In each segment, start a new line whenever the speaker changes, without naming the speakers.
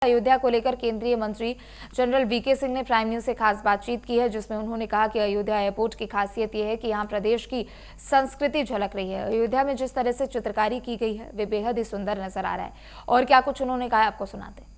अयोध्या को लेकर केंद्रीय मंत्री जनरल वीके सिंह ने प्राइम न्यूज से खास बातचीत की है, जिसमें उन्होंने कहा कि अयोध्या एयरपोर्ट की खासियत यह है कि यहां प्रदेश की संस्कृति झलक रही है। अयोध्या में जिस तरह से चित्रकारी की गई है वे बेहद ही सुंदर नजर आ रहा है। और क्या कुछ उन्होंने कहा, आपको सुनाते हैं।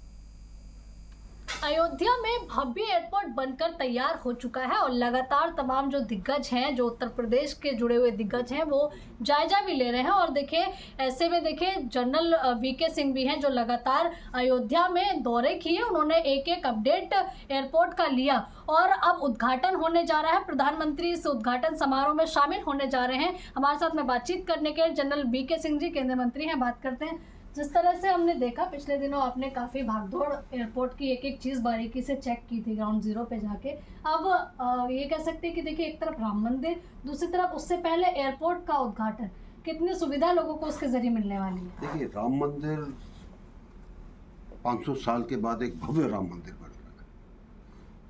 अयोध्या में भव्य एयरपोर्ट बनकर तैयार हो चुका है और लगातार तमाम जो दिग्गज हैं, जो उत्तर प्रदेश के जुड़े हुए दिग्गज हैं, वो जायजा भी ले रहे हैं। और देखिए, ऐसे में देखिए जनरल वीके सिंह भी हैं जो लगातार अयोध्या में दौरे किए। उन्होंने एक एक अपडेट एयरपोर्ट का लिया और अब उद्घाटन होने जा रहा है। प्रधानमंत्री इस उद्घाटन समारोह में शामिल होने जा रहे हैं। हमारे साथ में बातचीत करने के जनरल वीके सिंह जी केंद्रीय मंत्री हैं, बात करते हैं। जिस तरह से हमने देखा पिछले दिनों, आपने काफ़ी भागदौड़ एयरपोर्ट की एक एक चीज़ बारीकी से चेक की थी ग्राउंड जीरो पे जाके। अब ये कह सकते हैं कि देखिए, एक तरफ राम मंदिर, दूसरी तरफ उससे पहले एयरपोर्ट का उद्घाटन, कितनी सुविधा लोगों को उसके जरिए मिलने वाली है।
देखिए, राम मंदिर 500 साल के बाद एक भव्य राम मंदिर बन रहा है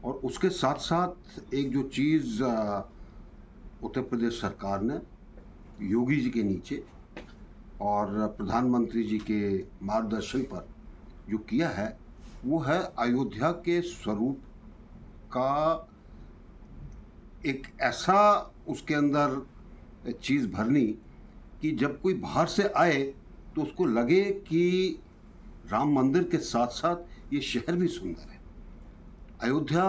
और उसके साथ साथ एक जो चीज़ उत्तर प्रदेश सरकार ने योगी जी के नीचे और प्रधानमंत्री जी के मार्गदर्शन पर जो किया है, वो है अयोध्या के स्वरूप का एक ऐसा उसके अंदर चीज़ भरनी कि जब कोई बाहर से आए तो उसको लगे कि राम मंदिर के साथ साथ ये शहर भी सुंदर है। अयोध्या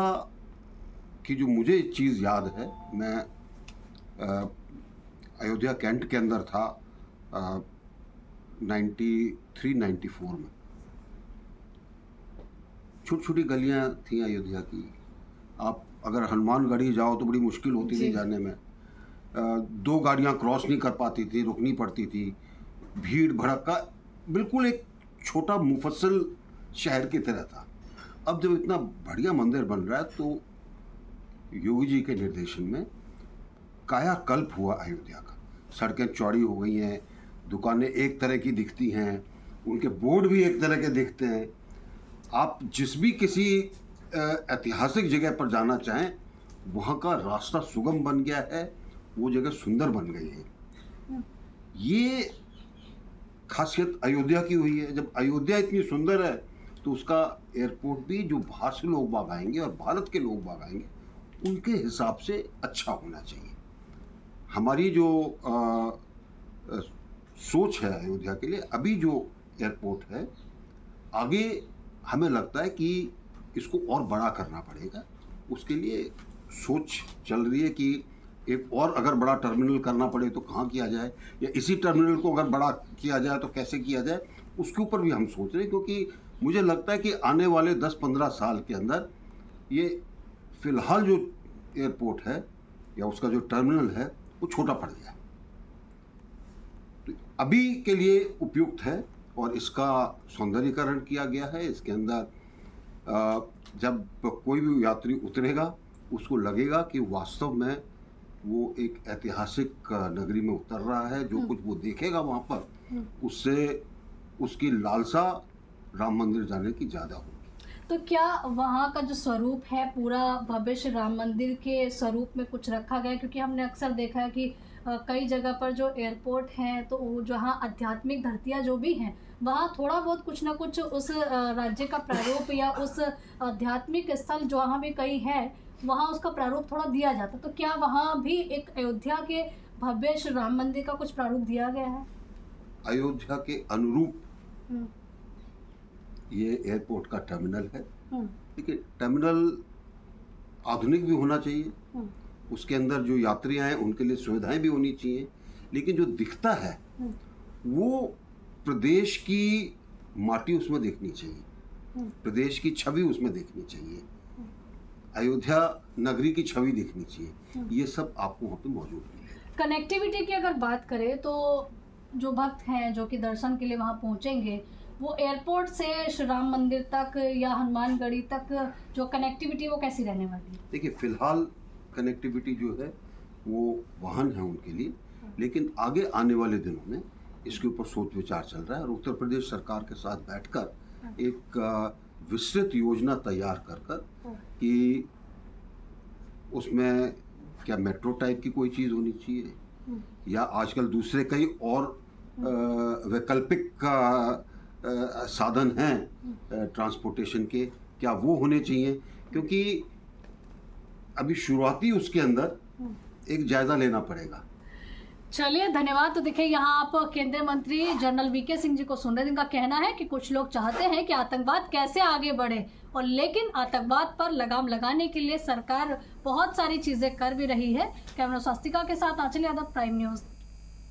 की जो मुझे चीज़ याद है, मैं अयोध्या कैंट के अंदर था 93-94 में। छोटी छोटी गलियां थी अयोध्या की। आप अगर हनुमानगढ़ी जाओ तो बड़ी मुश्किल होती थी जाने में। 2 गाड़ियां क्रॉस नहीं कर पाती थी, रुकनी पड़ती थी। भीड़ भड़का, बिल्कुल एक छोटा मुफस्सल शहर की तरह था। अब जब इतना बढ़िया मंदिर बन रहा है तो योगी जी के निर्देशन में कायाकल्प हुआ अयोध्या का। सड़कें चौड़ी हो गई हैं, दुकानें एक तरह की दिखती हैं, उनके बोर्ड भी एक तरह के दिखते हैं। आप जिस भी किसी ऐतिहासिक जगह पर जाना चाहें, वहाँ का रास्ता सुगम बन गया है, वो जगह सुंदर बन गई है। ये खासियत अयोध्या की हुई है। जब अयोध्या इतनी सुंदर है तो उसका एयरपोर्ट भी, जो बाहर से लोग बाग आएंगे और भारत के लोग बाग आएंगे, उनके हिसाब से अच्छा होना चाहिए। हमारी जो सोच है अयोध्या के लिए, अभी जो एयरपोर्ट है, आगे हमें लगता है कि इसको और बड़ा करना पड़ेगा। उसके लिए सोच चल रही है कि एक और अगर बड़ा टर्मिनल करना पड़े तो कहाँ किया जाए, या इसी टर्मिनल को अगर बड़ा किया जाए तो कैसे किया जाए, उसके ऊपर भी हम सोच रहे हैं। क्योंकि मुझे लगता है कि आने वाले 10-15 साल के अंदर ये फिलहाल जो एयरपोर्ट है या उसका जो टर्मिनल है वो छोटा पड़ गया। तो अभी के लिए उपयुक्त है और इसका सौंदर्यीकरण किया गया है। इसके अंदर जब कोई भी यात्री उतरेगा उसको लगेगा कि वास्तव में वो एक ऐतिहासिक नगरी में उतर रहा है। जो कुछ वो देखेगा वहाँ पर, उससे उसकी लालसा राम मंदिर जाने की ज़्यादा होगी।
तो क्या वहाँ का जो स्वरूप है, पूरा भव्य श्री राम मंदिर के स्वरूप में कुछ रखा गया है? क्योंकि हमने अक्सर देखा है कि कई जगह पर जो एयरपोर्ट हैं, तो जहाँ आध्यात्मिक धरतियाँ जो भी हैं, वहाँ थोड़ा बहुत कुछ ना कुछ उस राज्य का प्रारूप या उस आध्यात्मिक स्थल जहाँ भी कहीं है, वहाँ उसका प्रारूप थोड़ा दिया जाता। तो क्या वहाँ भी एक अयोध्या के भव्य श्री राम मंदिर का कुछ प्रारूप दिया गया है?
अयोध्या के अनुरूप ये एयरपोर्ट का टर्मिनल है। देखिए, टर्मिनल आधुनिक भी होना चाहिए, उसके अंदर जो यात्री आए उनके लिए सुविधाएं भी होनी चाहिए, लेकिन जो दिखता है वो प्रदेश की माटी उसमें देखनी चाहिए, प्रदेश की छवि उसमें देखनी चाहिए, अयोध्या नगरी की छवि देखनी चाहिए। ये सब आपको वहाँ पे मौजूद मिलेगा।
कनेक्टिविटी की अगर बात करें तो जो भक्त हैं जो कि दर्शन के लिए वहाँ पहुँचेंगे, वो एयरपोर्ट से श्री राम मंदिर तक या हनुमानगढ़ी तक जो कनेक्टिविटी वो कैसी रहने वाली है?
देखिए, फिलहाल कनेक्टिविटी जो है वो वाहन है उनके लिए, लेकिन आगे आने वाले दिनों में इसके ऊपर सोच विचार चल रहा है और उत्तर प्रदेश सरकार के साथ बैठकर एक विस्तृत योजना तैयार कर कि उसमें क्या मेट्रो टाइप की कोई चीज़ होनी चाहिए या आजकल दूसरे कई और वैकल्पिक साधन हैं ट्रांसपोर्टेशन के, क्या वो होने चाहिए? क्योंकि अभी शुरुआती उसके अंदर एक जायज़ा लेना पड़ेगा।
चलिए, धन्यवाद। तो देखिए, यहाँ आप केंद्रीय मंत्री जनरल वीके सिंह जी को सुन रहे हैं, जिनका कहना है कि कुछ लोग चाहते हैं कि आतंकवाद कैसे आगे बढ़े, और लेकिन आतंकवाद पर लगाम लगाने के लिए सरकार बहुत सारी चीज़ें कर भी रही है। कैमरा स्वास्तिका के साथ आंचल यादव, प्राइम न्यूज़।